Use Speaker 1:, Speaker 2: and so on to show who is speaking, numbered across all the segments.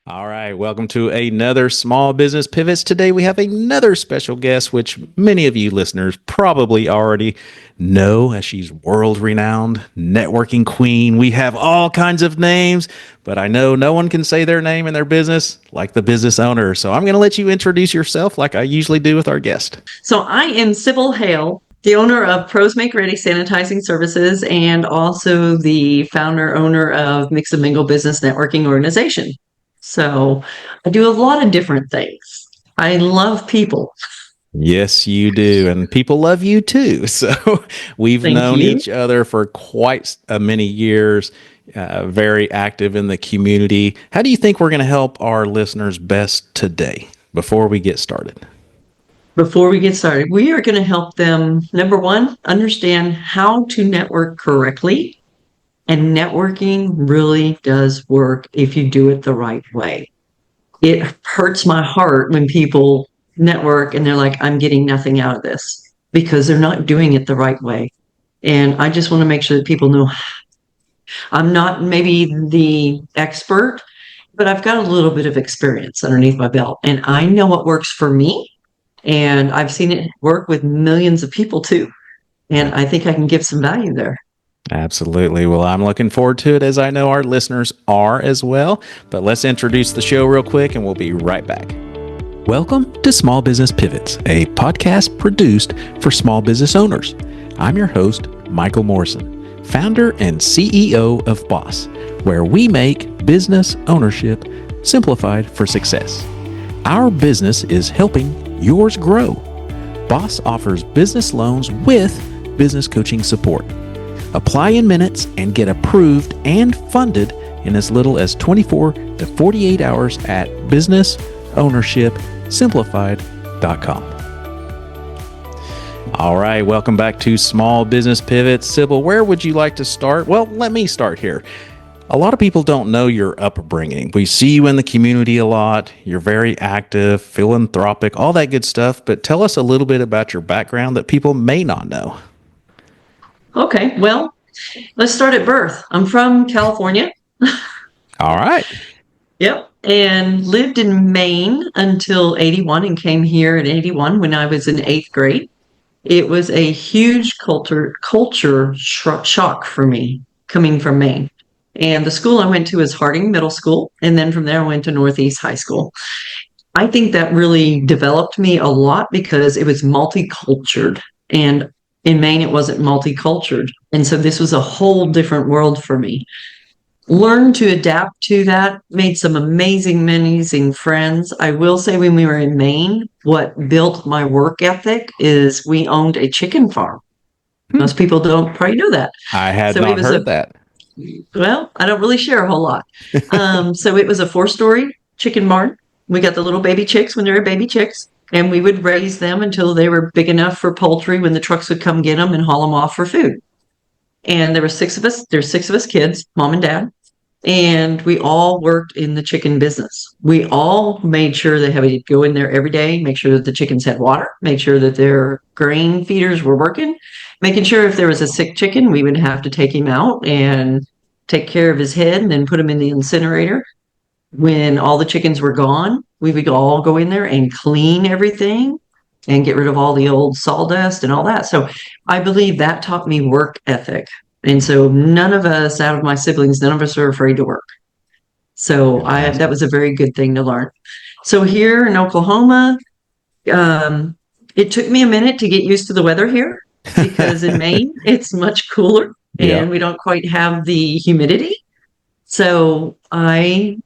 Speaker 1: All right, welcome to another Small Business Pivots. Today we have another special guest, which many of you listeners probably already know, as she's world-renowned networking queen. We have all kinds of names, but I know no one can say their name in their business like the business owner. So I'm going to let you introduce yourself like I usually do with our guest.
Speaker 2: So I am Sybil Hale, the owner of Pros Make Ready Sanitizing Services and also the founder owner of Mix and Mingle Business Networking Organization. So I do a lot of different things. I love people.
Speaker 1: Yes, you do. And people love you too. So we've
Speaker 2: Thank
Speaker 1: known
Speaker 2: you.
Speaker 1: each other for quite many years, very active in the community. How do you think we're going to help our listeners best today before we get started?
Speaker 2: Before we get started, we are going to help them, number one, understand how to network correctly. And networking really does work if you do it the right way. It hurts my heart when people network and they're like, I'm getting nothing out of this because they're not doing it the right way. And I just want to make sure that people know I'm not maybe the expert, but I've got a little bit of experience underneath my belt and I know what works for me. And I've seen it work with millions of people too. And I think I can give some value there.
Speaker 1: Absolutely. Well, I'm looking forward to it, as I know our listeners are as well. But let's introduce the show real quick and we'll be right back. Welcome to Small Business Pivots, a podcast produced for small business owners. I'm your host, Michael Morrison, founder and CEO of Boss, where we make business ownership simplified for success. Our business is helping yours grow. Boss offers business loans with business coaching support. Apply in minutes and get approved and funded in as little as 24 to 48 hours at businessownershipsimplified.com. All right, welcome back to Small Business Pivots. Sybil, where would you like to start? Well, let me start here. A lot of people don't know your upbringing. We see you in the community a lot. You're very active, philanthropic, all that good stuff. But tell us a little bit about your background that people may not know.
Speaker 2: Okay, well, let's start at birth. I'm from California.
Speaker 1: All right.
Speaker 2: Yep. And lived in Maine until 81 and came here at 81 when I was in eighth grade. It was a huge culture shock for me coming from Maine. And the school I went to was Harding Middle School. And then from there, I went to Northeast High School. I think that really developed me a lot because it was multicultural. And in Maine, it wasn't multicultural. And so this was a whole different world for me. Learned to adapt to that, made some amazing friends. I will say when we were in Maine, what built my work ethic is we owned a chicken farm. Most people don't probably know that.
Speaker 1: I had
Speaker 2: So
Speaker 1: not heard that.
Speaker 2: well, I don't really share a whole lot. So it was a 4-story chicken barn. We got the little baby chicks when they were baby chicks, and we would raise them until they were big enough for poultry when the trucks would come get them and haul them off for food. And there were 6 of us. There's 6 of us kids, mom and dad, and we all worked in the chicken business. We all made sure they had to go in there every day, make sure that the chickens had water, make sure that their grain feeders were working, making sure if there was a sick chicken, we would have to take him out and take care of his head and then put him in the incinerator. When all the chickens were gone, we would all go in there and clean everything and get rid of all the old sawdust and all that. So I believe that taught me work ethic. And so none of us out of my siblings, none of us are afraid to work. So that was a very good thing to learn. So here in Oklahoma, it took me a minute to get used to the weather here because in Maine, it's much cooler and we don't quite have the humidity. So I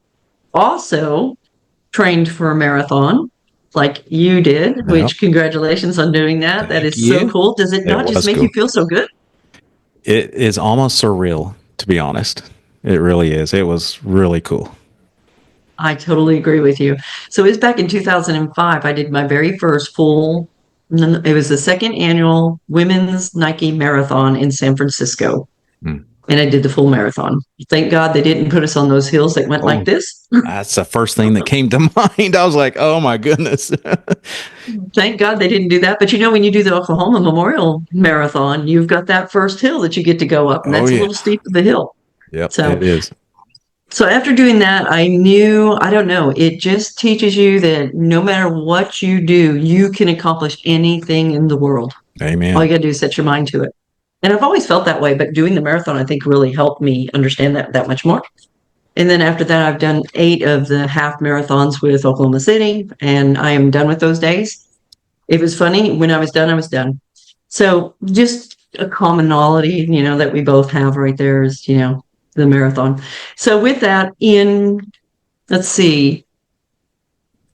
Speaker 2: also trained for a marathon like you did, which congratulations on doing that. That is so cool. Does it not just make you feel so good?
Speaker 1: It is almost surreal, to be honest. It really is. It was really cool.
Speaker 2: I totally agree with you. So it was back in 2005. I did my very first it was the second annual women's Nike marathon in San Francisco. And I did the full marathon. Thank God they didn't put us on those hills that went like this.
Speaker 1: That's the first thing that came to mind. I was like, oh my goodness.
Speaker 2: Thank God they didn't do that. But when you do the Oklahoma Memorial Marathon, you've got that first hill that you get to go up. And that's a little steep of the hill.
Speaker 1: Yep,
Speaker 2: So
Speaker 1: it is.
Speaker 2: So after doing that, I knew, I don't know, it just teaches you that no matter what you do, you can accomplish anything in the world.
Speaker 1: Amen.
Speaker 2: All you got to do is set your mind to it. And I've always felt that way, but doing the marathon, I think, really helped me understand that much more. And then after that, I've done 8 of the half marathons with Oklahoma City, and I am done with those days. It was funny. When I was done, I was done. So just a commonality, that we both have right there is, the marathon. So with that, let's see,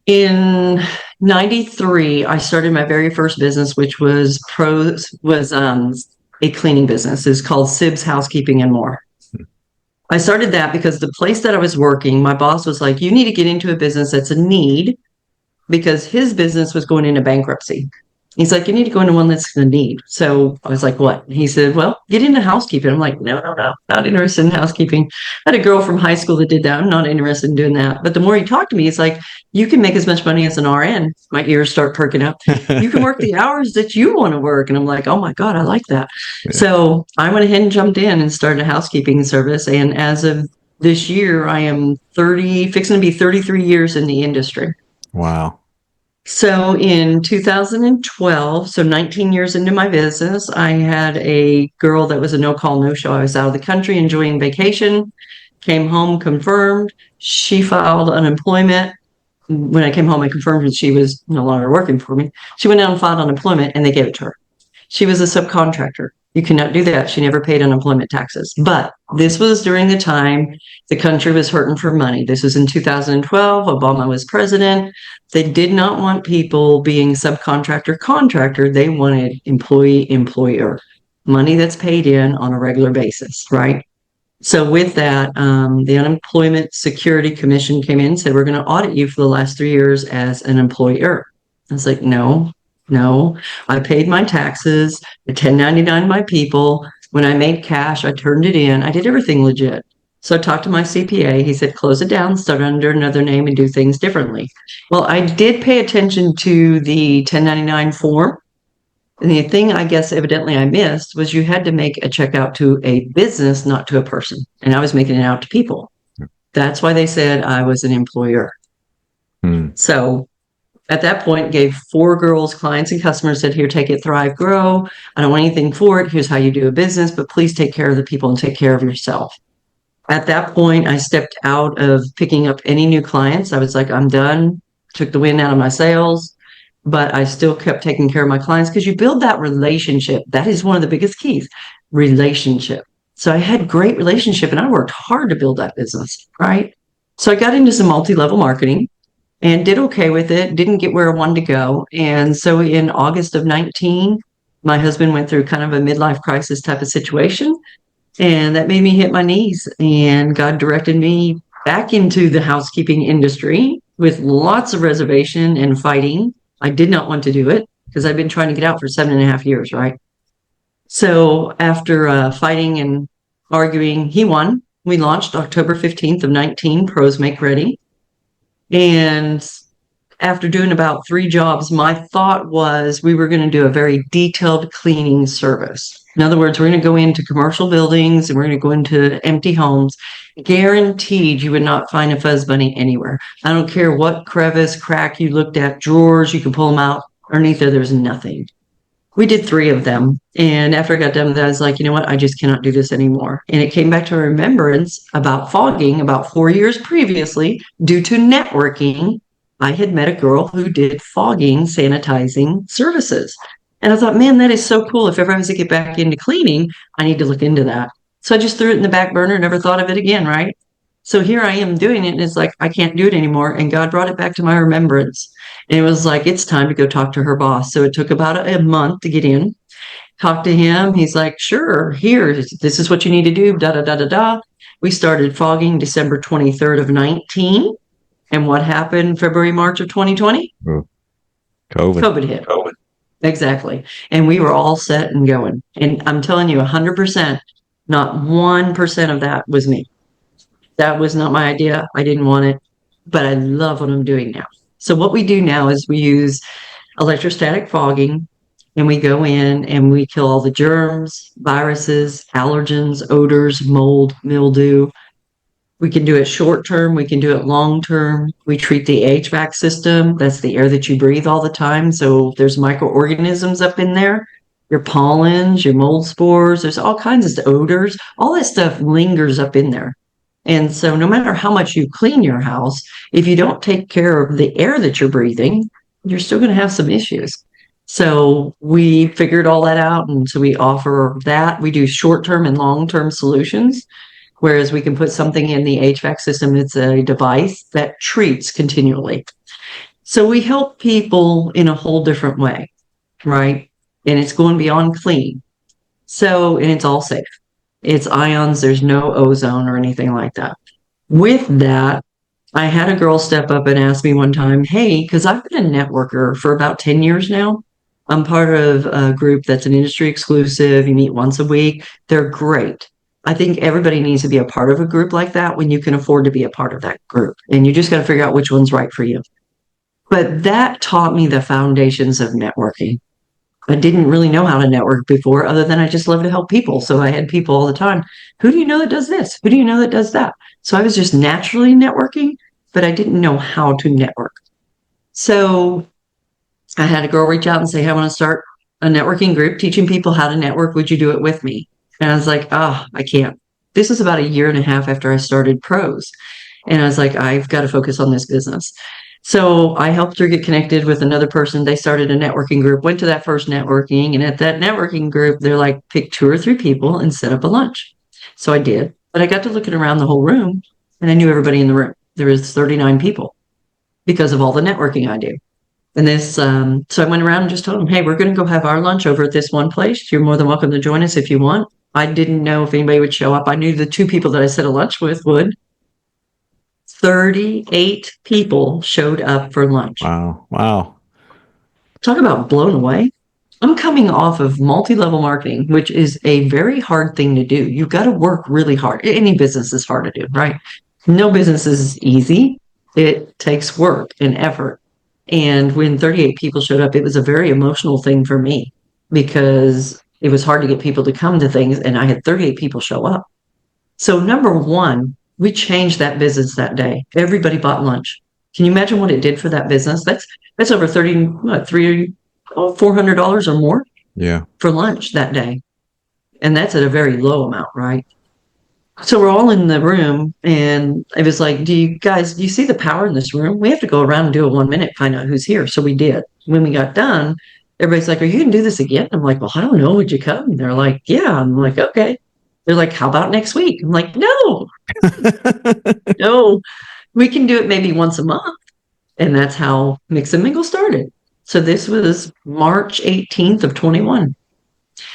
Speaker 2: in 93, I started my very first business, which was a cleaning business. It's called Sybil's Housekeeping and More. I started that because the place that I was working, my boss was like, you need to get into a business that's a need, because his business was going into bankruptcy. He's like, you need to go into one that's going to need. So I was like, what? He said, well, get into housekeeping. I'm like, no, not interested in housekeeping. I had a girl from high school that did that. I'm not interested in doing that. But the more he talked to me, he's like, you can make as much money as an RN. My ears start perking up. You can work the hours that you want to work. And I'm like, oh my God, I like that. Yeah. So I went ahead and jumped in and started a housekeeping service. And as of this year, I am fixing to be 33 years in the industry.
Speaker 1: Wow.
Speaker 2: So in 2012, so 19 years into my business, I had a girl that was a no-call, no-show. I was out of the country enjoying vacation, came home, confirmed. She filed unemployment. When I came home, I confirmed that she was no longer working for me. She went out and filed unemployment, and they gave it to her. She was a subcontractor. You cannot do that. She never paid unemployment taxes. But this was during the time the country was hurting for money. This was in 2012. Obama was president. They did not want people being subcontractor, contractor. They wanted employee, employer, money that's paid in on a regular basis, right? So with that, the Unemployment Security Commission came in and said, we're going to audit you for the last 3 years as an employer. I was like, no, I paid my taxes, I 1099 my people. When I made cash, I turned it in. I did everything legit. So I talked to my CPA. He said, close it down, start under another name, and do things differently. Well, I did pay attention to the 1099 form. And the thing I guess evidently I missed was you had to make a check out to a business, not to a person. And I was making it out to people. That's why they said I was an employer. So at that point, gave 4 girls, clients and customers, said, here, take it, thrive, grow. I don't want anything for it. Here's how you do a business, but please take care of the people and take care of yourself. At that point, I stepped out of picking up any new clients. I was like, I'm done. Took the wind out of my sails, but I still kept taking care of my clients, because you build that relationship. That is one of the biggest keys, relationship. So I had great relationship, and I worked hard to build that business, right? So I got into some multi-level marketing and did okay with it, didn't get where I wanted to go. And so in August of 19, my husband went through kind of a midlife crisis type of situation. And that made me hit my knees. And God directed me back into the housekeeping industry with lots of reservation and fighting. I did not want to do it because I've been trying to get out for 7.5 years, right? So after fighting and arguing, he won. We launched October 15th of 19, Pros Make Ready. And after doing about 3 jobs, my thought was we were going to do a very detailed cleaning service. In other words, we're going to go into commercial buildings and we're going to go into empty homes. Guaranteed you would not find a fuzz bunny anywhere. I don't care what crevice, crack you looked at, drawers, you can pull them out. Underneath there's nothing. We did 3 of them. And after I got done with that, I was like, you know what? I just cannot do this anymore. And it came back to a remembrance about fogging about 4 years previously. Due to networking, I had met a girl who did fogging, sanitizing services. And I thought, man, that is so cool. If ever I was to get back into cleaning, I need to look into that. So I just threw it in the back burner, never thought of it again, right? So here I am doing it, and it's like, I can't do it anymore. And God brought it back to my remembrance. And it was like, it's time to go talk to her boss. So it took about a month to get in, talk to him. He's like, sure, here, this is what you need to do, da-da-da-da-da. We started fogging December 23rd of 19. And what happened February, March of 2020? COVID hit. COVID. Exactly. And we were all set and going. And I'm telling you, 100%, not 1% of that was me. That was not my idea. I didn't want it, but I love what I'm doing now. So what we do now is we use electrostatic fogging, and we go in and we kill all the germs, viruses, allergens, odors, mold, mildew. We can do it short term. We can do it long term. We treat the HVAC system. That's the air that you breathe all the time. So there's microorganisms up in there, your pollens, your mold spores, there's all kinds of odors. All that stuff lingers up in there. And so no matter how much you clean your house, if you don't take care of the air that you're breathing, you're still going to have some issues. So we figured all that out. And so we offer that. We do short-term and long-term solutions. Whereas we can put something in the HVAC system, it's a device that treats continually. So we help people in a whole different way, right? And it's going beyond clean. So, and it's all safe. It's ions, there's no ozone or anything like that. With that, I had a girl step up and ask me one time, hey, because I've been a networker for about 10 years now. I'm part of a group that's an industry exclusive. You meet once a week. They're great. I think everybody needs to be a part of a group like that when you can afford to be a part of that group. And you just got to figure out which one's right for you. But that taught me the foundations of networking. I didn't really know how to network before, other than I just love to help people. So I had people all the time. Who do you know that does this? Who do you know that does that? So I was just naturally networking, but I didn't know how to network. So I had a girl reach out and say, hey, I want to start a networking group teaching people how to network. Would you do it with me? And I was like, I can't. This is about a year and a half after I started Pros. And I was like, I've got to focus on this business. So I helped her get connected with another person. They started a networking group, went to that first networking. And at that networking group, they're like, pick 2 or 3 people and set up a lunch. So I did. But I got to looking around the whole room and I knew everybody in the room. There was 39 people because of all the networking I do. And this, so I went around and just told them, hey, we're going to go have our lunch over at this one place. You're more than welcome to join us if you want. I didn't know if anybody would show up. I knew the 2 people that I set a lunch with would. 38 people showed up for lunch.
Speaker 1: Wow.
Speaker 2: Talk about blown away. I'm coming off of multi-level marketing, which is a very hard thing to do. You've got to work really hard. Any business is hard to do, right? No business is easy. It takes work and effort. And when 38 people showed up, it was a very emotional thing for me because it was hard to get people to come to things. And I had 38 people show up. So number one, we changed that business that day. Everybody bought lunch. Can you imagine what it did for that business? That's over $400 or more for lunch that day. And that's at a very low amount, right? So we're all in the room and it was like, do you see the power in this room? We have to go around and do a 1 minute, find out who's here. So we did. When we got done, everybody's like, are you going to do this again? I'm like, well, I don't know. Would you come? And they're like, yeah. I'm like, okay. They're like, how about next week? I'm like, no, no, we can do it maybe once a month. And that's how Mix and Mingle started. So this was March 18th of 21.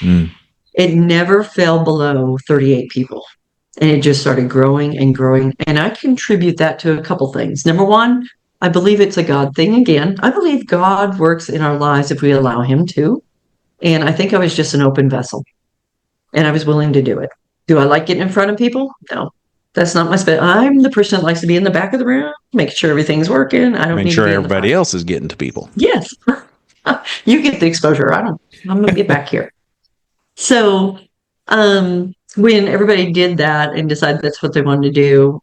Speaker 2: It never fell below 38 people. And it just started growing and growing. And I contribute that to a couple things. Number one, I believe it's a God thing again. I believe God works in our lives if we allow him to. And I think I was just an open vessel. And I was willing to do it. Do I like getting in front of people? No. That's not my I'm the person that likes to be in the back of the room, making sure everything's working. I don't
Speaker 1: Make
Speaker 2: need
Speaker 1: sure
Speaker 2: to be
Speaker 1: everybody else is getting to people.
Speaker 2: Yes. You get the exposure. I'm going to get back here. So, when everybody did that and decided that's what they wanted to do,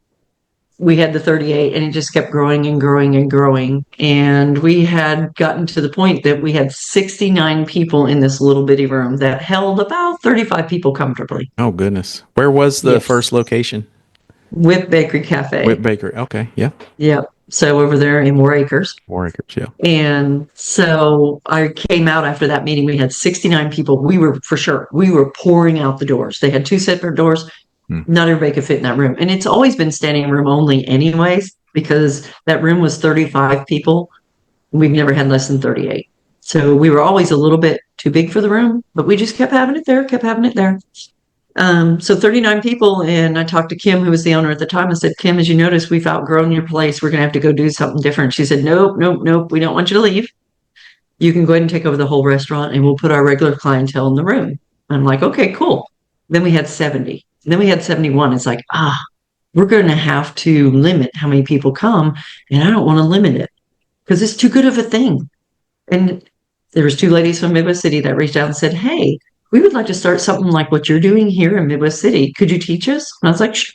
Speaker 2: we had the 38 and it just kept growing and growing and growing. And we had gotten to the point that we had 69 people in this little bitty room that held about 35 people comfortably.
Speaker 1: Oh, goodness. Where was the first location?
Speaker 2: Whip Bakery Cafe.
Speaker 1: Whip Bakery. Okay. Yeah.
Speaker 2: Yep. So over there in More Acres.
Speaker 1: Yeah.
Speaker 2: And so I came out after that meeting. We had 69 people. We were pouring out the doors. They had 2 separate doors. Not everybody could fit in that room. And it's always been standing room only anyways, because that room was 35 people. We've never had less than 38. So we were always a little bit too big for the room, but we just kept having it there. So 39 people. And I talked to Kim, who was the owner at the time. I said, Kim, as you notice, we've outgrown your place. We're going to have to go do something different. She said, nope. We don't want you to leave. You can go ahead and take over the whole restaurant and we'll put our regular clientele in the room. I'm like, okay, cool. Then we had 70. And then we had 71. It's like, we're going to have to limit how many people come. And I don't want to limit it because it's too good of a thing. And there was 2 ladies from Midwest City that reached out and said, hey, we would like to start something like what you're doing here in Midwest City. Could you teach us? And I was like, sure.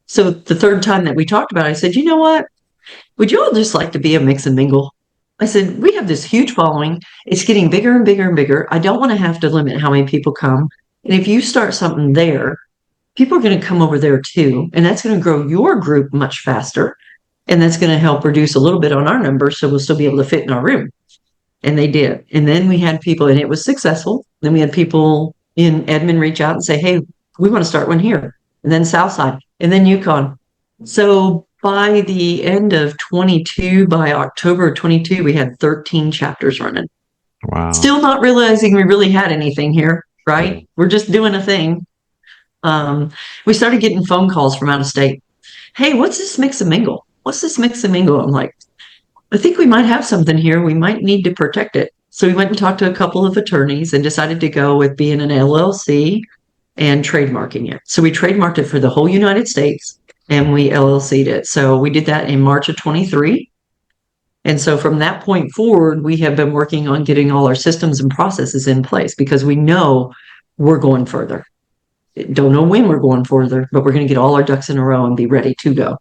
Speaker 2: So the third time that we talked about it, I said, you know what? Would you all just like to be a mix and mingle? I said, we have this huge following. It's getting bigger and bigger and bigger. I don't want to have to limit how many people come. And if you start something there, people are going to come over there too. And that's going to grow your group much faster. And that's going to help reduce a little bit on our numbers. So we'll still be able to fit in our room. And they did. And then we had people, and it was successful. Then we had people in Edmond reach out and say, hey, we want to start one here. And then Southside, and then Yukon. So by the end of 22, by October of 22, we had 13 chapters running.
Speaker 1: Wow.
Speaker 2: Still not realizing we really had anything here, right? We're just doing a thing. We started getting phone calls from out of state. Hey, what's this mix and mingle? What's this mix and mingle? I'm like, I think we might have something here. We might need to protect it. So we went and talked to a couple of attorneys and decided to go with being an LLC and trademarking it. So we trademarked it for the whole United States and we LLC'd it. So we did that in March of 23. And so from that point forward, we have been working on getting all our systems and processes in place because we know we're going further. Don't know when we're going further, but we're going to get all our ducks in a row and be ready to go.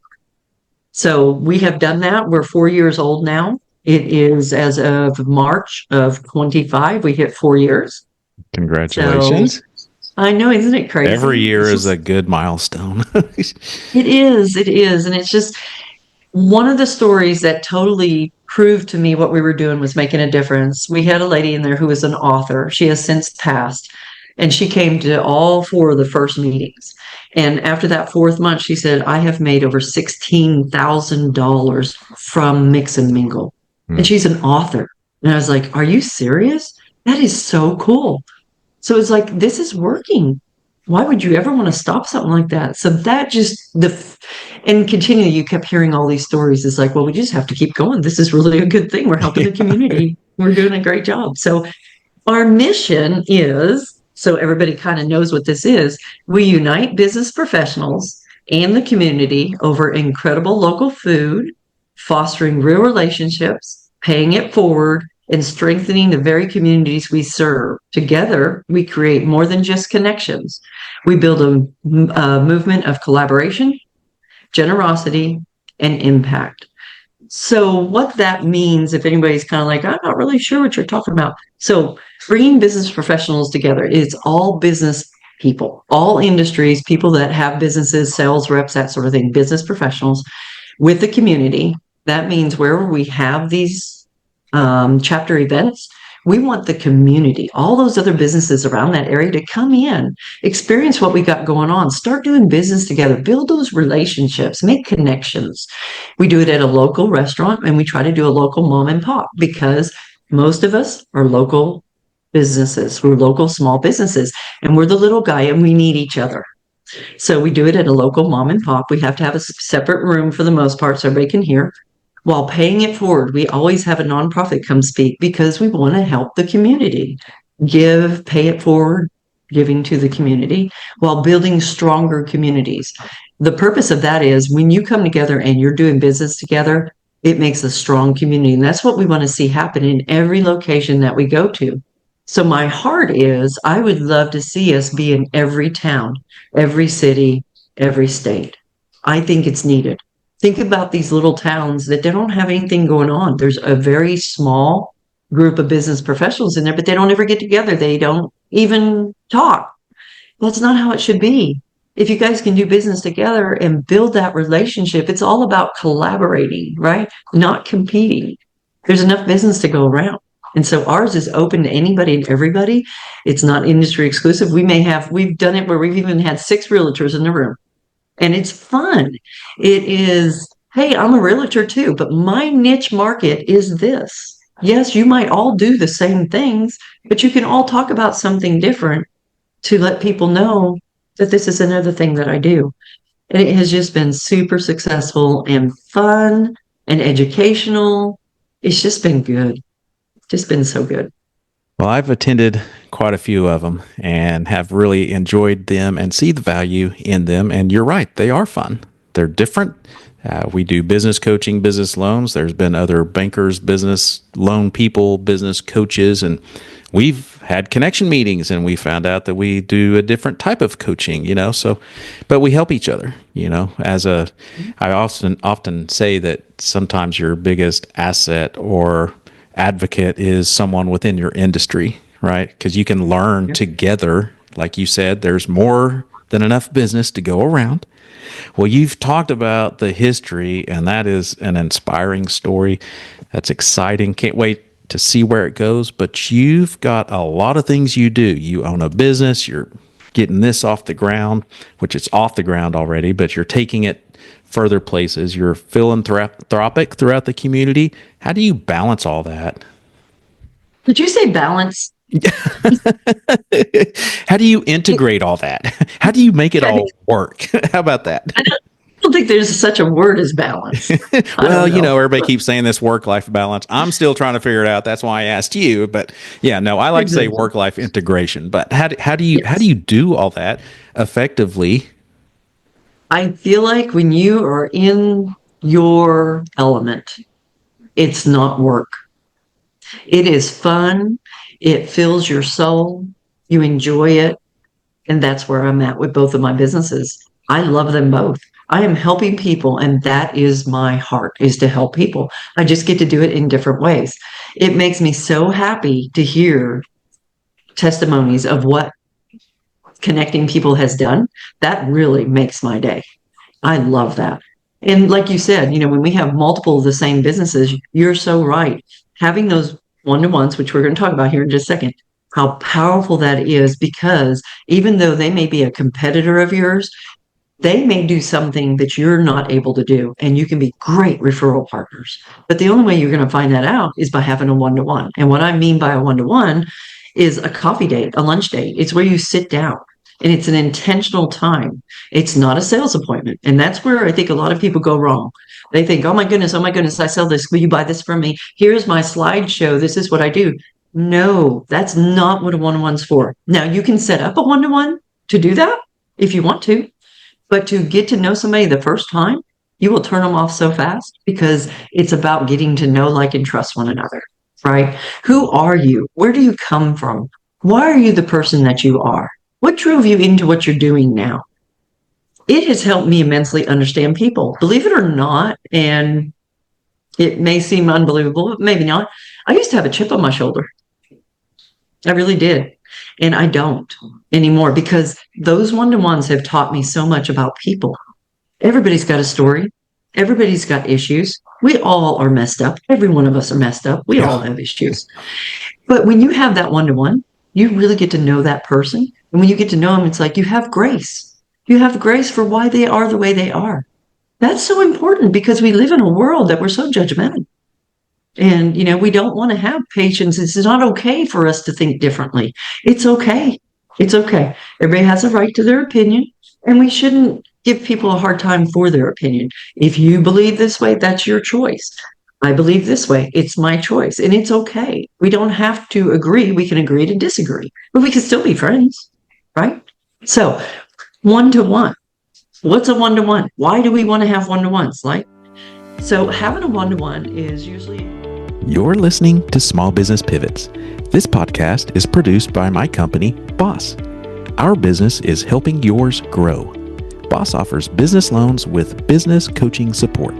Speaker 2: So we have done that. We're 4 years old now. It is as of March of 25. We hit 4 years.
Speaker 1: Congratulations.
Speaker 2: So, I know, isn't it crazy?
Speaker 1: Every year is a good milestone.
Speaker 2: It is. And it's just one of the stories that totally proved to me what we were doing was making a difference. We had a lady in there who was an author. She has since passed. And she came to all 4 of the first meetings. And after that 4th month, she said, I have made over $16,000 from Mix and Mingle. And she's an author. And I was like, are you serious? That is so cool. So it's like, this is working. Why would you ever want to stop something like that? So that just, and continually, you kept hearing all these stories. It's like, well, we just have to keep going. This is really a good thing. We're helping the community. We're doing a great job. So our mission is, so everybody kind of knows what this is, we unite business professionals and the community over incredible local food, fostering real relationships, paying it forward, and strengthening the very communities we serve. Together, we create more than just connections. We build a movement of collaboration, generosity, and impact. So what that means, if anybody's kind of like, I'm not really sure what you're talking about. So bringing business professionals together, it's all business people, all industries, people that have businesses, sales reps, that sort of thing, business professionals with the community. That means wherever we have these chapter events, we want the community, all those other businesses around that area to come in, experience what we got going on, start doing business together, build those relationships, make connections. We do it at a local restaurant and we try to do a local mom and pop because most of us are local businesses. We're local small businesses and we're the little guy and we need each other. So we do it at a local mom and pop. We have to have a separate room for the most part so everybody can hear. While paying it forward, we always have a nonprofit come speak because we want to help the community. Give, pay it forward, giving to the community while building stronger communities. The purpose of that is when you come together and you're doing business together, it makes a strong community. And that's what we want to see happen in every location that we go to. So my heart is, I would love to see us be in every town, every city, every state. I think it's needed. Think about these little towns that they don't have anything going on. There's a very small group of business professionals in there, but they don't ever get together. They don't even talk. That's not how it should be. If you guys can do business together and build that relationship, it's all about collaborating, right? Not competing. There's enough business to go around. And so ours is open to anybody and everybody. It's not industry exclusive. We've done it where we've even had 6 realtors in the room. And it's fun. It is, hey, I'm a realtor too, but my niche market is this. Yes, you might all do the same things, but you can all talk about something different to let people know that this is another thing that I do. And it has just been super successful and fun and educational. It's just been good. Just been so good.
Speaker 1: Well, I've attended quite a few of them and have really enjoyed them and see the value in them. And you're right, they are fun. They're different. We do business coaching, business loans. There's been other bankers, business loan people, business coaches, and we've had connection meetings and we found out that we do a different type of coaching, so, but we help each other, I often say that sometimes your biggest asset or advocate is someone within your industry, right? Because you can learn together. Like you said, there's more than enough business to go around. Well, you've talked about the history, and that is an inspiring story. That's exciting. Can't wait to see where it goes. But you've got a lot of things you do. You own a business. You're getting this off the ground, which it's off the ground already, but you're taking it further places. You're philanthropic throughout the community. How do you balance all that?
Speaker 2: Did you say balance?
Speaker 1: How do you integrate all that? How do you make it all work? How about that?
Speaker 2: I don't think there's such a word as balance.
Speaker 1: Well, everybody keeps saying this work-life balance. I'm still trying to figure it out. That's why I asked you. But yeah, no, I like to say work-life integration. But how do you do all that effectively?
Speaker 2: I feel like when you are in your element, it's not work. It is fun. It fills your soul. You enjoy it. And that's where I'm at with both of my businesses. I love them both. I am helping people, and that is my heart, is to help people. I just get to do it in different ways. It makes me so happy to hear testimonies of what connecting people has done. That really makes my day. I love that. And like you said, when we have multiple of the same businesses, you're so right. Having those one-to-ones, which we're going to talk about here in just a second, how powerful that is, because even though they may be a competitor of yours, they may do something that you're not able to do, and you can be great referral partners. But the only way you're going to find that out is by having a one-to-one. And what I mean by a one-to-one is a coffee date, a lunch date. It's where you sit down, and it's an intentional time. It's not a sales appointment. And that's where I think a lot of people go wrong. They think, oh my goodness, I sell this. Will you buy this from me? Here's my slideshow. This is what I do. No, that's not what a one-to-one's for. Now, you can set up a one-to-one to do that if you want to, but to get to know somebody the first time, you will turn them off so fast, because it's about getting to know, like, and trust one another, right? Who are you? Where do you come from? Why are you the person that you are? What drove you into what you're doing now? It has helped me immensely understand people, believe it or not. And it may seem unbelievable, but maybe not. I used to have a chip on my shoulder. I really did. And I don't anymore, because those one-to-ones have taught me so much about people. Everybody's got a story. Everybody's got issues. We all are messed up. Every one of us are messed up. We all have issues. But when you have that one-to-one, you really get to know that person. And when you get to know them, it's like you have grace. You have grace for why they are the way they are. That's so important, because we live in a world that we're so judgmental. And, we don't want to have patience. It's not okay for us to think differently. It's okay. It's okay. Everybody has a right to their opinion, and we shouldn't give people a hard time for their opinion. If you believe this way, that's your choice. I believe this way. It's my choice, and it's okay. We don't have to agree. We can agree to disagree, but we can still be friends, right? So, one-to-one. What's a one-to-one? Why do we want to have one-to-ones? So having a one-to-one is usually...
Speaker 1: You're listening to Small Business Pivots. This podcast is produced by my company, Boss. Our business is helping yours grow. Boss offers business loans with business coaching support.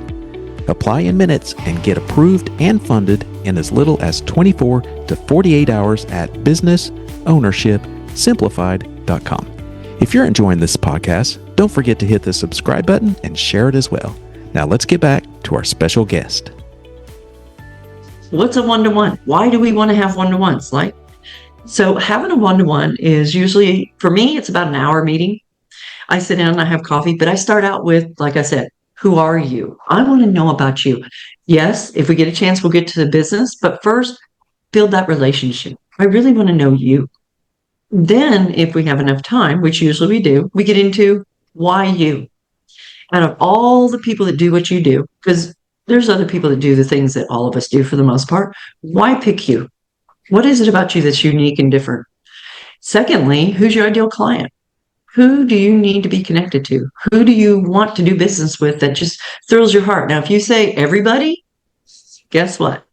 Speaker 1: Apply in minutes and get approved and funded in as little as 24 to 48 hours at businessownershipsimplified.com. If you're enjoying this podcast, don't forget to hit the subscribe button and share it as well. Now let's get back to our special guest.
Speaker 2: What's a one-to-one? Why do we want to have one-to-ones? So having a one-to-one is usually, for me, it's about an hour meeting. I sit down and I have coffee, but I start out with, like I said, who are you? I want to know about you. Yes, if we get a chance, we'll get to the business, but first, build that relationship. I really want to know you. Then, if we have enough time, which usually we do, we get into why you. Out of all the people that do what you do, because there's other people that do the things that all of us do for the most part, why pick you? What is it about you that's unique and different? Secondly, who's your ideal client? Who do you need to be connected to? Who do you want to do business with that just thrills your heart? Now, if you say everybody, guess what?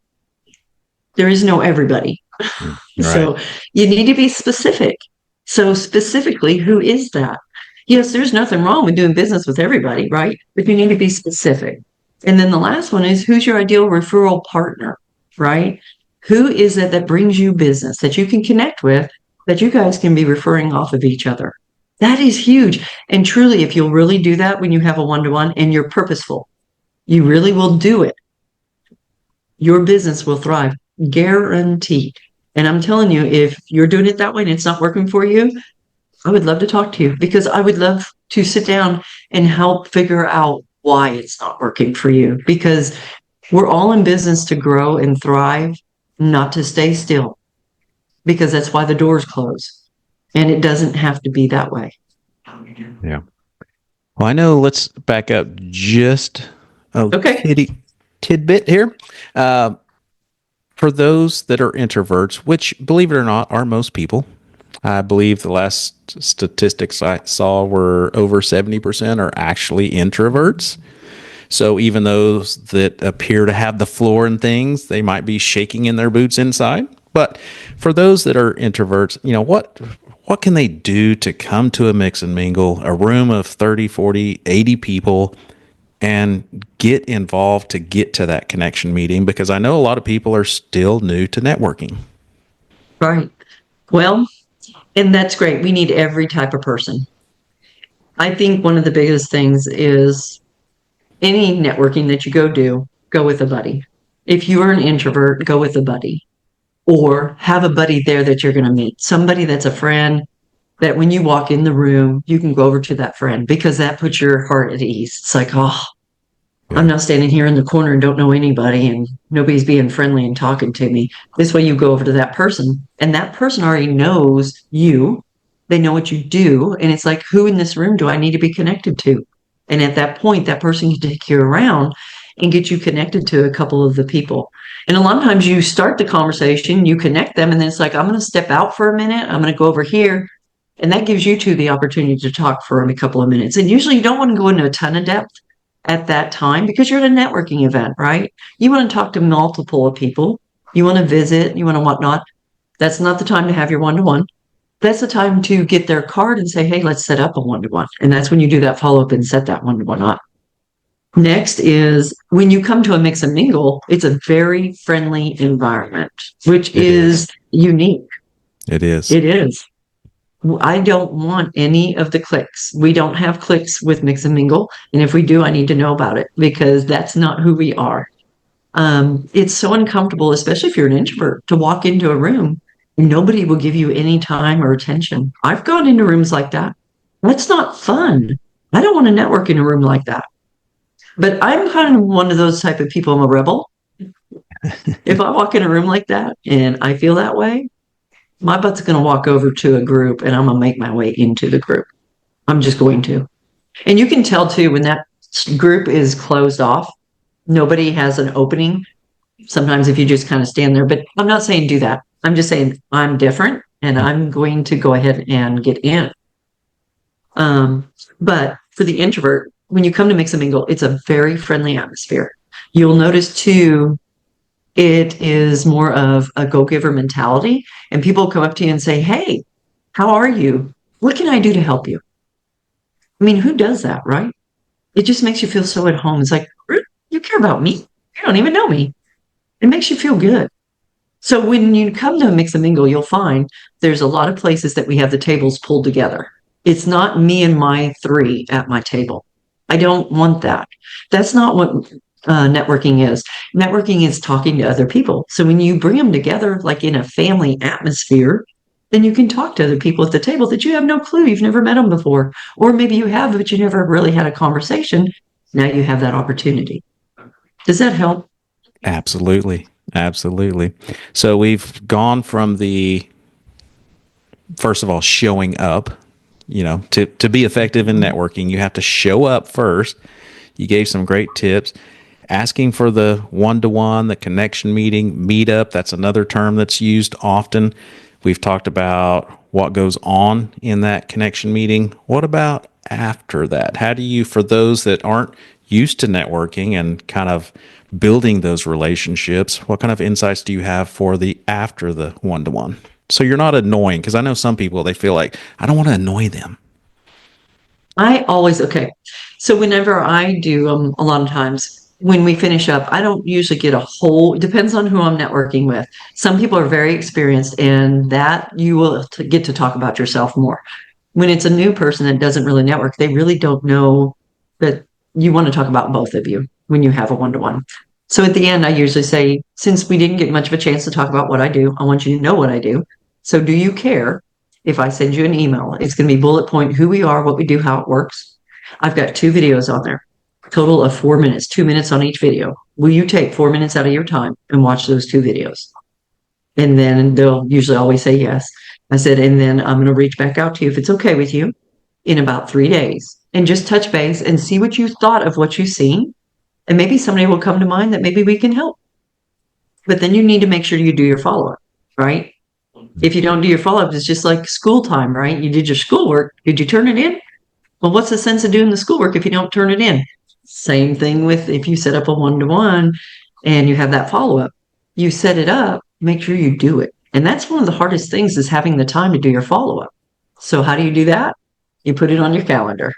Speaker 2: There is no everybody.
Speaker 1: Right.
Speaker 2: So you need to be specific. So specifically, who is that? Yes, there's nothing wrong with doing business with everybody, right? But you need to be specific. And then the last one is, who's your ideal referral partner, right? Who is it that brings you business that you can connect with, that you guys can be referring off of each other? That is huge. And truly, if you'll really do that when you have a one-to-one and you're purposeful, you really will do it, your business will thrive, guaranteed. And I'm telling you, if you're doing it that way and it's not working for you, I would love to talk to you, because I would love to sit down and help figure out why it's not working for you, because we're all in business to grow and thrive, not to stay still, because that's why the doors close. And it doesn't have to be that way.
Speaker 1: Yeah. Well, I know. Let's back up just a
Speaker 2: Okay.
Speaker 1: tidbit here. Uh, for those that are introverts, which, believe it or not, are most people, I believe the last statistics I saw were over 70% are actually introverts. So even those that appear to have the floor and things, they might be shaking in their boots inside. But for those that are introverts, what can they do to come to a mix and mingle, a room of 30, 40, 80 people, and get involved to get to that connection meeting? Because I know a lot of people are still new to networking.
Speaker 2: Right. Well, and that's great. We need every type of person. I think one of the biggest things is any networking that you go do, go with a buddy. If you are an introvert, go with a buddy, or have a buddy there that you're going to meet, somebody that's a friend, that when you walk in the room, you can go over to that friend, because that puts your heart at ease. It's like, oh, I'm
Speaker 1: Yeah.
Speaker 2: not standing here in the corner and don't know anybody and nobody's being friendly and talking to me. This way you go over to that person, and that person already knows you. They know what you do. And it's like, who in this room do I need to be connected to? And at that point, that person can take you around and get you connected to a couple of the people. And a lot of times you start the conversation, you connect them, and then it's like, I'm going to step out for a minute. I'm going to go over here. And that gives you two the opportunity to talk for a couple of minutes. And usually you don't want to go into a ton of depth at that time, because you're at a networking event, right? You want to talk to multiple people. You want to visit, you want to whatnot. That's not the time to have your one-to-one. That's the time to get their card and say, hey, let's set up a one-to-one. And that's when you do that follow-up and set that one-to-one up. Next is when you come to a mix and mingle, it's a very friendly environment, which
Speaker 1: It is.
Speaker 2: is unique.
Speaker 1: It is.
Speaker 2: It is. I don't want any of the clicks. We don't have clicks with Mix and Mingle. And if we do, I need to know about it, because that's not who we are. It's so uncomfortable, especially if you're an introvert, to walk into a room and nobody will give you any time or attention. I've gone into rooms like that. That's not fun. I don't want to network in a room like that. But I'm kind of one of those type of people. I'm a rebel. If I walk in a room like that and I feel that way, my butt's going to walk over to a group and I'm going to make my way into the group. I'm just going to. And you can tell too, when that group is closed off, nobody has an opening. Sometimes if you just kind of stand there, but I'm not saying do that. I'm just saying I'm different and I'm going to go ahead and get in. But for the introvert, when you come to Mix and Mingle, it's a very friendly atmosphere. You'll notice too, it is more of a go-giver mentality, and people come up to you and say, hey, how are you? What can I do to help you? I mean, who does that, right? It just makes you feel so at home. It's like, you care about me? You don't even know me. It makes you feel good. So when you come to a Mix and Mingle, you'll find there's a lot of places that we have the tables pulled together. It's not me and my three at my table. I don't want that. That's not what networking is. Networking is talking to other people. So when you bring them together, like in a family atmosphere, then you can talk to other people at the table that you have no clue. You've never met them before. Or maybe you have, but you never really had a conversation. Now you have that opportunity. Does that help?
Speaker 1: Absolutely. Absolutely. So we've gone from the, first of all, showing up, to be effective in networking, you have to show up first. You gave some great tips. Asking for the one-to-one, the connection meeting, meetup, that's another term that's used often. We've talked about what goes on in that connection meeting. What about after that? How do you, for those that aren't used to networking and kind of building those relationships, what kind of insights do you have for the after the one-to-one? So you're not annoying, because I know some people, they feel like, I don't want to annoy them.
Speaker 2: Okay. So whenever I do, a lot of times when we finish up, I don't usually get it depends on who I'm networking with. Some people are very experienced and that you will get to talk about yourself more. When it's a new person that doesn't really network, they really don't know that you want to talk about both of you when you have a one-to-one. So at the end, I usually say, since we didn't get much of a chance to talk about what I do, I want you to know what I do. So do you care if I send you an email? It's going to be bullet point who we are, what we do, how it works. I've got 2 videos on there, total of 4 minutes, 2 minutes on each video. Will you take 4 minutes out of your time and watch those 2 videos? And then they'll usually always say yes. I said, and then I'm going to reach back out to you if it's okay with you in about 3 days and just touch base and see what you thought of what you've seen. And maybe somebody will come to mind that maybe we can help. But then you need to make sure you do your follow-up, right? If you don't do your follow-up, it's just like school time, right? You did your schoolwork. Did you turn it in? Well, what's the sense of doing the schoolwork if you don't turn it in? Same thing with if you set up a one-to-one and you have that follow-up. You set it up, make sure you do it. And that's one of the hardest things is having the time to do your follow-up. So how do you do that? You put it on your calendar.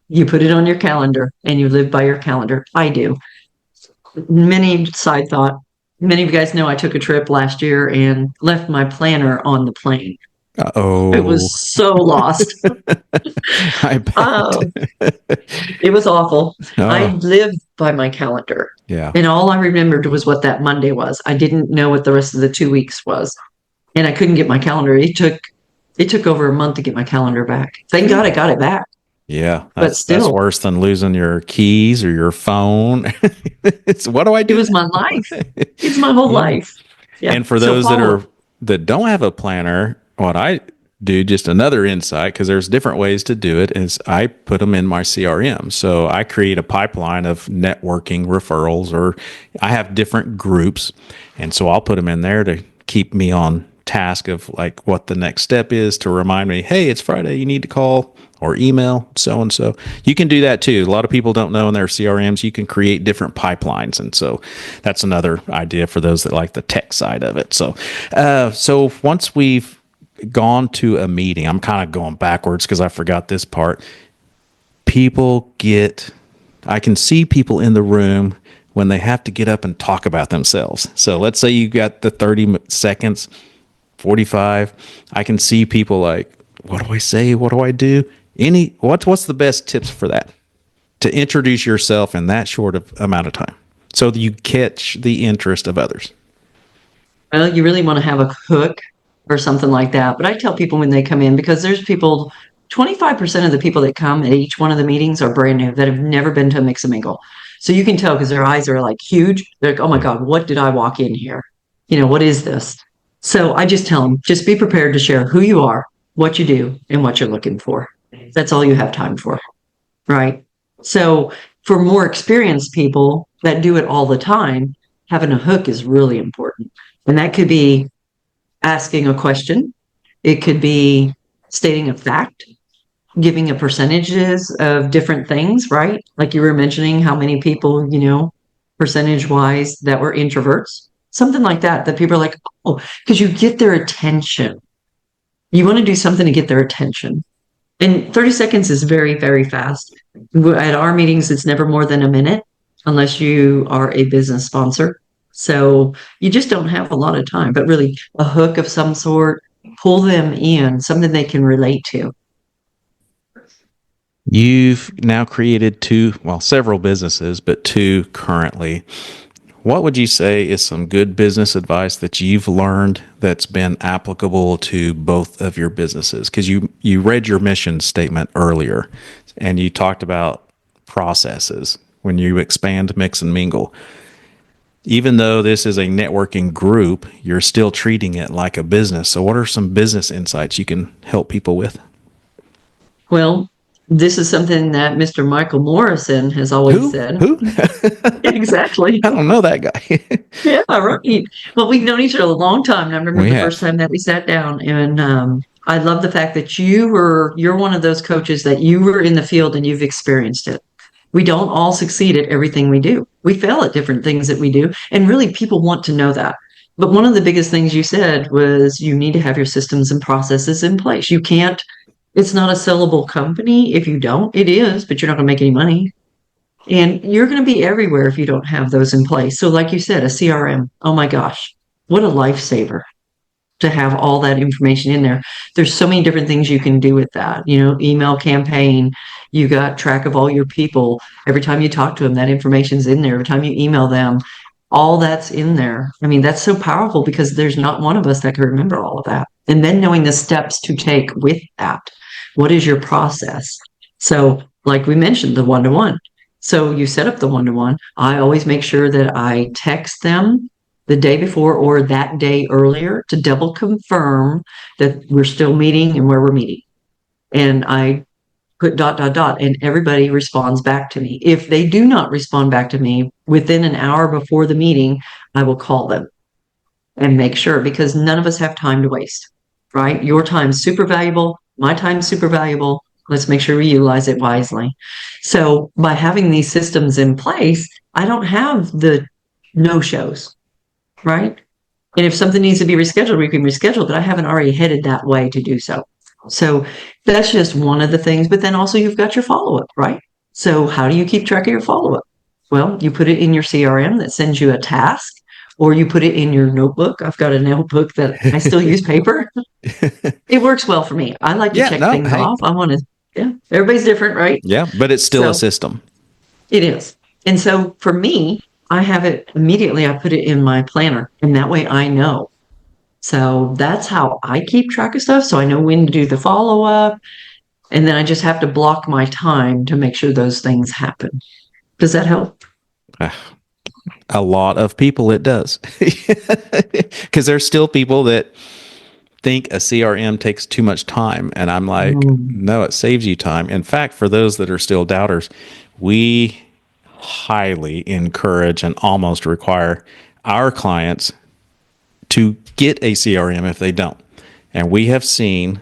Speaker 2: You put it on your calendar and you live by your calendar. I do. Side thought. Many of you guys know I took a trip last year and left my planner on the plane.
Speaker 1: Uh-oh.
Speaker 2: It was so lost.
Speaker 1: I bet.
Speaker 2: It was awful.
Speaker 1: Oh.
Speaker 2: I lived by my calendar.
Speaker 1: Yeah.
Speaker 2: And all I remembered was what that Monday was. I didn't know what the rest of the 2 weeks was. And I couldn't get my calendar. It took over a month to get my calendar back. Thank God I got it back.
Speaker 1: Yeah.
Speaker 2: That's
Speaker 1: worse than losing your keys or your phone. What do I do?
Speaker 2: It was my life. It's my whole life. Yeah.
Speaker 1: And for those that don't have a planner, what I do, just another insight, because there's different ways to do it, is I put them in my CRM. So I create a pipeline of networking referrals, or I have different groups. And so I'll put them in there to keep me on task of like what the next step is, to remind me, hey, it's Friday, you need to call or email so and so. You can do that too. A lot of people don't know in their CRMs you can create different pipelines, and so that's another idea for those that like the tech side of it. So once we've gone to a meeting, I'm kind of going backwards because I forgot this part. I can see people in the room when they have to get up and talk about themselves. So let's say you got the 30 seconds, 45. I can see people like, what do I say? What do I do? What's the best tips for that? To introduce yourself in that short of amount of time so that you catch the interest of others.
Speaker 2: Well, you really want to have a hook or something like that. But I tell people when they come in, because there's people, 25% of the people that come at each one of the meetings are brand new, that have never been to a Mix and Mingle. So you can tell because their eyes are like huge. They're like, oh my God, what did I walk in here? What is this? So I just tell them, just be prepared to share who you are, what you do, and what you're looking for. That's all you have time for, right? So for more experienced people that do it all the time, having a hook is really important. And that could be asking a question. It could be stating a fact, giving a percentages of different things, right? Like you were mentioning how many people, percentage wise that were introverts, something like that people are like, oh, because you get their attention. You want to do something to get their attention. And 30 seconds is very, very fast. At our meetings, it's never more than a minute unless you are a business sponsor. So you just don't have a lot of time, but really a hook of some sort, pull them in, something they can relate to.
Speaker 1: You've now created several businesses, but 2 currently. What would you say is some good business advice that you've learned that's been applicable to both of your businesses? Because you read your mission statement earlier, and you talked about processes when you expand Mix and Mingle. Even though this is a networking group, you're still treating it like a business. So what are some business insights you can help people with?
Speaker 2: Well, this is something that Mr. Michael Morrison has always said.
Speaker 1: Who?
Speaker 2: Exactly.
Speaker 1: I don't know that guy.
Speaker 2: Yeah, right. Well, we've known each other a long time. And I remember the first time that we sat down, and I love the fact that you're one of those coaches that you were in the field and you've experienced it. We don't all succeed at everything we do. We fail at different things that we do. And really, people want to know that. But one of the biggest things you said was you need to have your systems and processes in place. You can't, it's not a sellable company if you don't. It is, but you're not going to make any money. And you're going to be everywhere if you don't have those in place. So, like you said, a CRM, oh my gosh, what a lifesaver to have all that information in there. There's so many different things you can do with that. Email campaign, you got track of all your people. Every time you talk to them, that information's in there. Every time you email them, all that's in there. I mean, that's so powerful because there's not one of us that can remember all of that. And then knowing the steps to take with that. What is your process? So, like we mentioned, the one-to-one. So you set up the one-to-one. I always make sure that I text them the day before or that day earlier to double confirm that we're still meeting and where we're meeting. And I put ... and everybody responds back to me. If they do not respond back to me within an hour before the meeting, I will call them and make sure, because none of us have time to waste, right? Your time's super valuable. My time's super valuable. Let's make sure we utilize it wisely. So by having these systems in place, I don't have the no-shows, right? And if something needs to be rescheduled, we can reschedule, but I haven't already headed that way to do so. So that's just one of the things. But then also you've got your follow-up, right? So how do you keep track of your follow-up? Well, you put it in your CRM that sends you a task, or you put it in your notebook. I've got a notebook that I still use paper. It works well for me. I like to check things off. I want to, everybody's different, right?
Speaker 1: Yeah, but it's still a system.
Speaker 2: It is. And so for me, I have it immediately. I put it in my planner, and that way I know. So that's how I keep track of stuff. So I know when to do the follow-up, and then I just have to block my time to make sure those things happen. Does that help?
Speaker 1: A lot of people it does. Because there's still people that think a CRM takes too much time. And I'm like, no, it saves you time. In fact, for those that are still doubters, we highly encourage and almost require our clients to get a CRM if they don't. And we have seen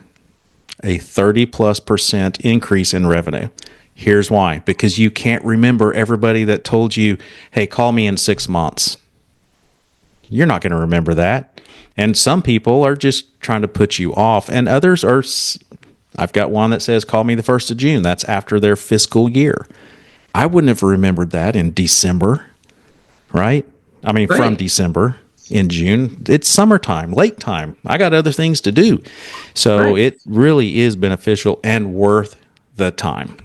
Speaker 1: a 30+% increase in revenue. Here's why. Because you can't remember everybody that told you, hey, call me in 6 months. You're not going to remember that. And some people are just trying to put you off. And others are, I've got one that says, call me the 1st of June. That's after their fiscal year. I wouldn't have remembered that in December, right? I mean, from December. In June, it's summertime, lake time. I got other things to do. So it really is beneficial and worth the time.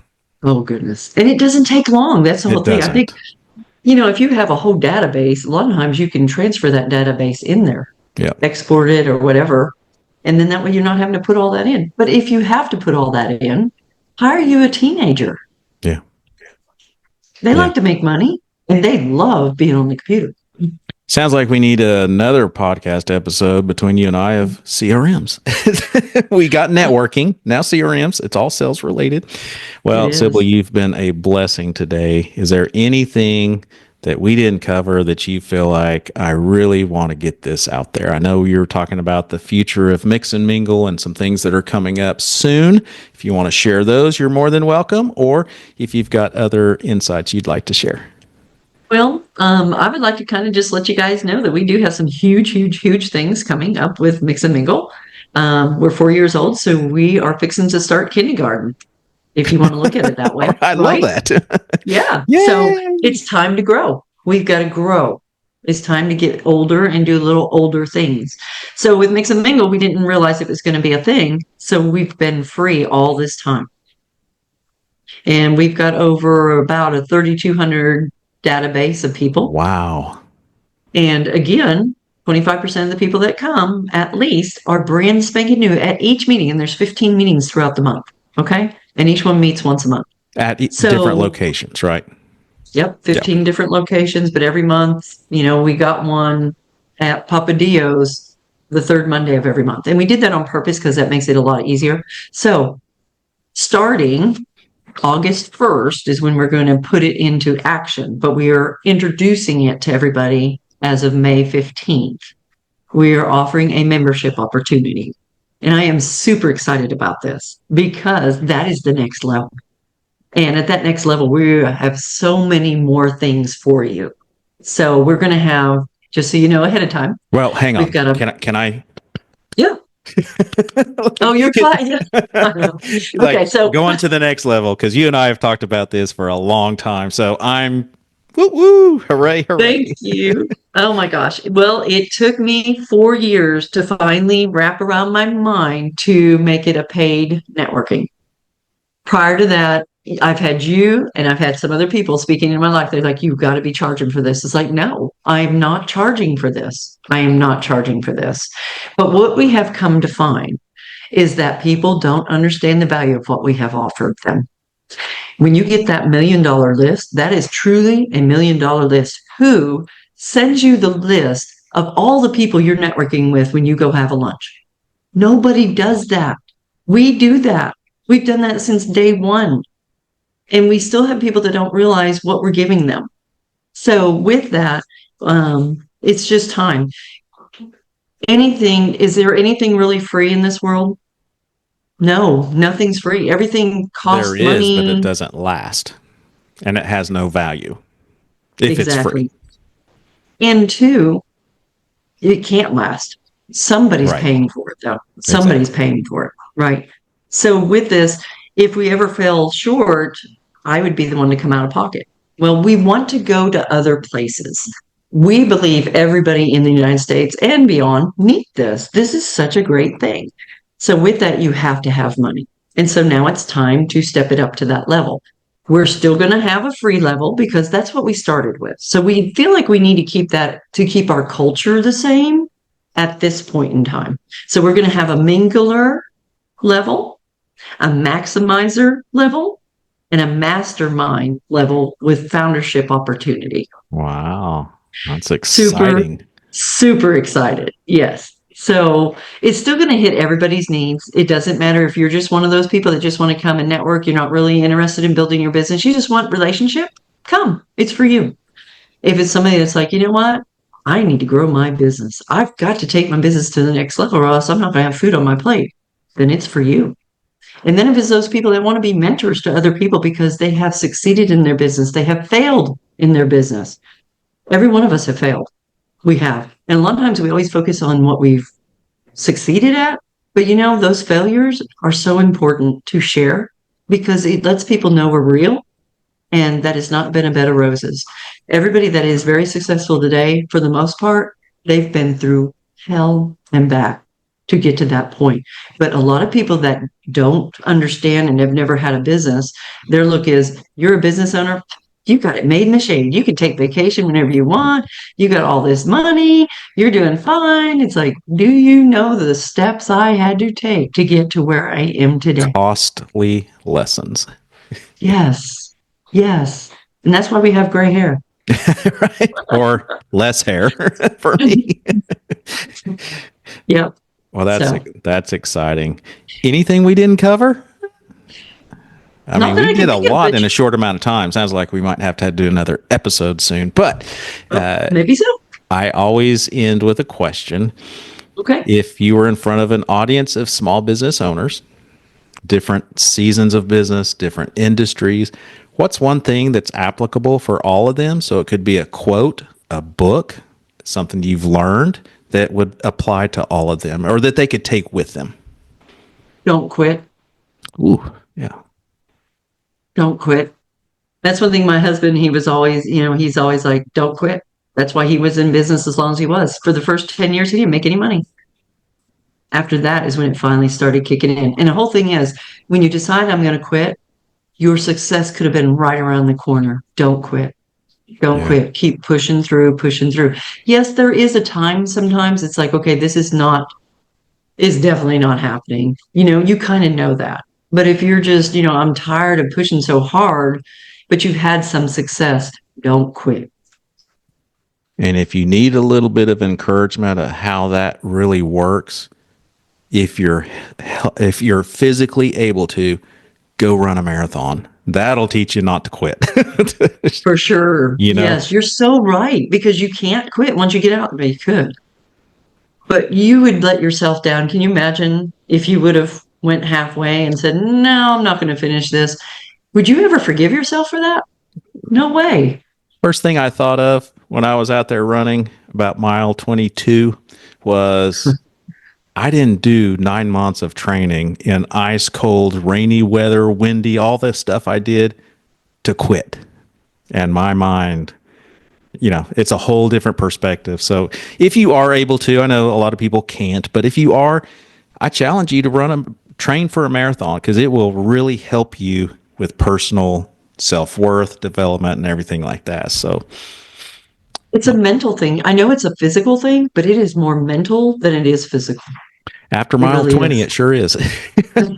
Speaker 2: Oh, goodness. And it doesn't take long. That's the whole thing. I think, if you have a whole database, a lot of times you can transfer that database in there, export it or whatever. And then that way you're not having to put all that in. But if you have to put all that in, hire you a teenager.
Speaker 1: Yeah.
Speaker 2: They like to make money, and they love being on the computer.
Speaker 1: Sounds like we need another podcast episode between you and I of CRMs. We got networking, now CRMs. It's all sales related. Well, Sybil, you've been a blessing today. Is there anything that we didn't cover that you feel like I really want to get this out there? I know you're talking about the future of Mix and Mingle and some things that are coming up soon. If you want to share those, you're more than welcome. Or if you've got other insights you'd like to share.
Speaker 2: Well, I would like to kind of just let you guys know that we do have some huge, huge, huge things coming up with Mix and Mingle. We're 4 years old, so we are fixing to start kindergarten, if you want to look at it that way.
Speaker 1: I love that.
Speaker 2: Yeah.
Speaker 1: Yay!
Speaker 2: So it's time to grow. We've got to grow. It's time to get older and do little older things. So with Mix and Mingle, we didn't realize it was going to be a thing. So we've been free all this time. And we've got over about a 3,200 database of people.
Speaker 1: Wow.
Speaker 2: And again, 25% of the people that come at least are brand spanking new at each meeting. And there's 15 meetings throughout the month. Okay. And each one meets once a month.
Speaker 1: At different locations, right?
Speaker 2: Yep. 15 different locations. But every month, we got one at Papadillo's the third Monday of every month. And we did that on purpose because that makes it a lot easier. So starting August 1st is when we're going to put it into action, but we are introducing it to everybody as of May 15th. We are offering a membership opportunity. And I am super excited about this because that is the next level. And at that next level, we have so many more things for you. So we're going to have, just so you know ahead of time,
Speaker 1: Well, hang
Speaker 2: we've
Speaker 1: on.
Speaker 2: got a,
Speaker 1: Can I?
Speaker 2: yeah. Oh, you're fine. Yeah. I know. Okay.
Speaker 1: Like
Speaker 2: So
Speaker 1: going to the next level, because you and I have talked about this for a long time. So I'm woo woo, hooray,
Speaker 2: thank
Speaker 1: hooray.
Speaker 2: you. Oh my gosh. Well, it took me 4 years to finally wrap around my mind to make it a paid networking. Prior to that, I've had you and I've had some other people speaking in my life. They're like, you've got to be charging for this. It's like, no, I'm not charging for this. I am not charging for this. But what we have come to find is that people don't understand the value of what we have offered them. When you get that $1 million list, that is truly a $1 million list. Who sends you the list of all the people you're networking with when you go have a lunch? Nobody does that. We do that. We've done that since day one. And we still have people that don't realize what we're giving them. So with that, it's just time. Is there anything really free in this world? No, nothing's free. Everything
Speaker 1: There
Speaker 2: costs
Speaker 1: is, but it
Speaker 2: money.
Speaker 1: doesn't last, and it has no value if it's free.
Speaker 2: Exactly. And two, it can't last. Somebody's
Speaker 1: Right.
Speaker 2: paying for it, though. Somebody's
Speaker 1: Exactly.
Speaker 2: paying for it. Right. So with this, if we ever fell short, I would be the one to come out of pocket. Well, we want to go to other places. We believe everybody in the United States and beyond need this. This is such a great thing. So with that, you have to have money. And so now it's time to step it up to that level. We're still going to have a free level because that's what we started with. So we feel like we need to keep that to keep our culture the same at this point in time. So we're going to have a mingler level, a maximizer level, and a mastermind level with foundership opportunity.
Speaker 1: Wow. That's
Speaker 2: Super,
Speaker 1: exciting.
Speaker 2: super excited. Yes. So it's still going to hit everybody's needs. It doesn't matter if you're just one of those people that just want to come and network. You're not really interested in building your business. You just want relationship. Come. It's for you. If it's somebody that's like, you know what? I need to grow my business. I've got to take my business to the next level or else I'm not going to have food on my plate. Then it's for you. And then if it's those people that want to be mentors to other people because they have succeeded in their business, they have failed in their business. Every one of us have failed. We have. And a lot of times we always focus on what we've succeeded at. But those failures are so important to share because it lets people know we're real and that it's not been a bed of roses. Everybody that is very successful today, for the most part, they've been through hell and back to get to that point. But a lot of people that don't understand and have never had a business, their look is, you're a business owner, you got it made in the shade. You can take vacation whenever you want. You got all this money. You're doing fine. It's like, do you know the steps I had to take to get to where I am today?
Speaker 1: Costly lessons.
Speaker 2: Yes. Yes. And that's why we have gray hair.
Speaker 1: Right? Or less hair for me.
Speaker 2: Yep.
Speaker 1: Well,
Speaker 2: So,
Speaker 1: that's exciting. Anything we didn't cover? I
Speaker 2: not
Speaker 1: mean,
Speaker 2: that
Speaker 1: we
Speaker 2: I can
Speaker 1: did a
Speaker 2: think of,
Speaker 1: lot
Speaker 2: but
Speaker 1: in a short amount of time. Sounds like we might have to do another episode soon. But
Speaker 2: maybe so.
Speaker 1: I always end with a question.
Speaker 2: Okay.
Speaker 1: If you were in front of an audience of small business owners, different seasons of business, different industries, what's one thing that's applicable for all of them? So it could be a quote, a book, something you've learned that would apply to all of them or that they could take with them.
Speaker 2: Don't quit.
Speaker 1: Ooh, yeah.
Speaker 2: Don't quit. That's one thing my husband, he's always like, don't quit. That's why he was in business as long as he was. For the first 10 years, he didn't make any money. After that is when it finally started kicking in. And the whole thing is, when you decide I'm going to quit, your success could have been right around the corner. Don't quit. Don't quit. Keep pushing through, pushing through. Yes, there is a time sometimes it's like, okay, this is definitely not happening. You kind of know that. But if you're just, I'm tired of pushing so hard, but you've had some success, don't quit.
Speaker 1: And if you need a little bit of encouragement of how that really works, if you're physically able to, go run a marathon. That'll teach you not to quit.
Speaker 2: For sure.
Speaker 1: Yes,
Speaker 2: you're so right because you can't quit once you get out there. You could. But you would let yourself down. Can you imagine if you would have went halfway and said, no, I'm not going to finish this? Would you ever forgive yourself for that? No way.
Speaker 1: First thing I thought of when I was out there running about mile 22 was I didn't do 9 months of training in ice cold, rainy weather, windy, all this stuff I did to quit. And my mind, it's a whole different perspective. So if you are able to, I know a lot of people can't, but if you are, I challenge you to train for a marathon because it will really help you with personal self-worth development and everything like that. So
Speaker 2: it's a mental thing. I know it's a physical thing, but it is more mental than it is physical.
Speaker 1: After mile 20, it sure is. All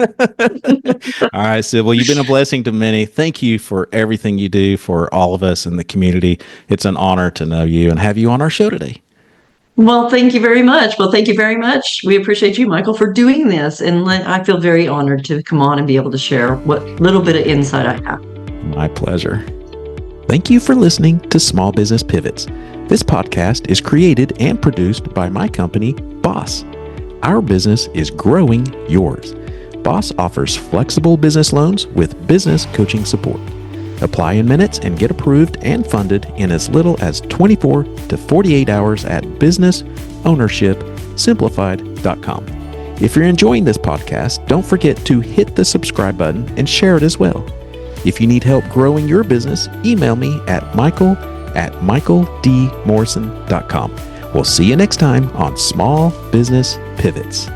Speaker 1: right, Sybil, you've been a blessing to many. Thank you for everything you do for all of us in the community. It's an honor to know you and have you on our show today.
Speaker 2: Well, thank you very much. We appreciate you, Michael, for doing this. And I feel very honored to come on and be able to share what little bit of insight I have.
Speaker 1: My pleasure. Thank you for listening to Small Business Pivots. This podcast is created and produced by my company, Boss. Our business is growing yours. Boss offers flexible business loans with business coaching support. Apply in minutes and get approved and funded in as little as 24 to 48 hours at businessownershipsimplified.com. If you're enjoying this podcast, don't forget to hit the subscribe button and share it as well. If you need help growing your business, email me at michael@michaeldmorrison.com. We'll see you next time on Small Business Pivots.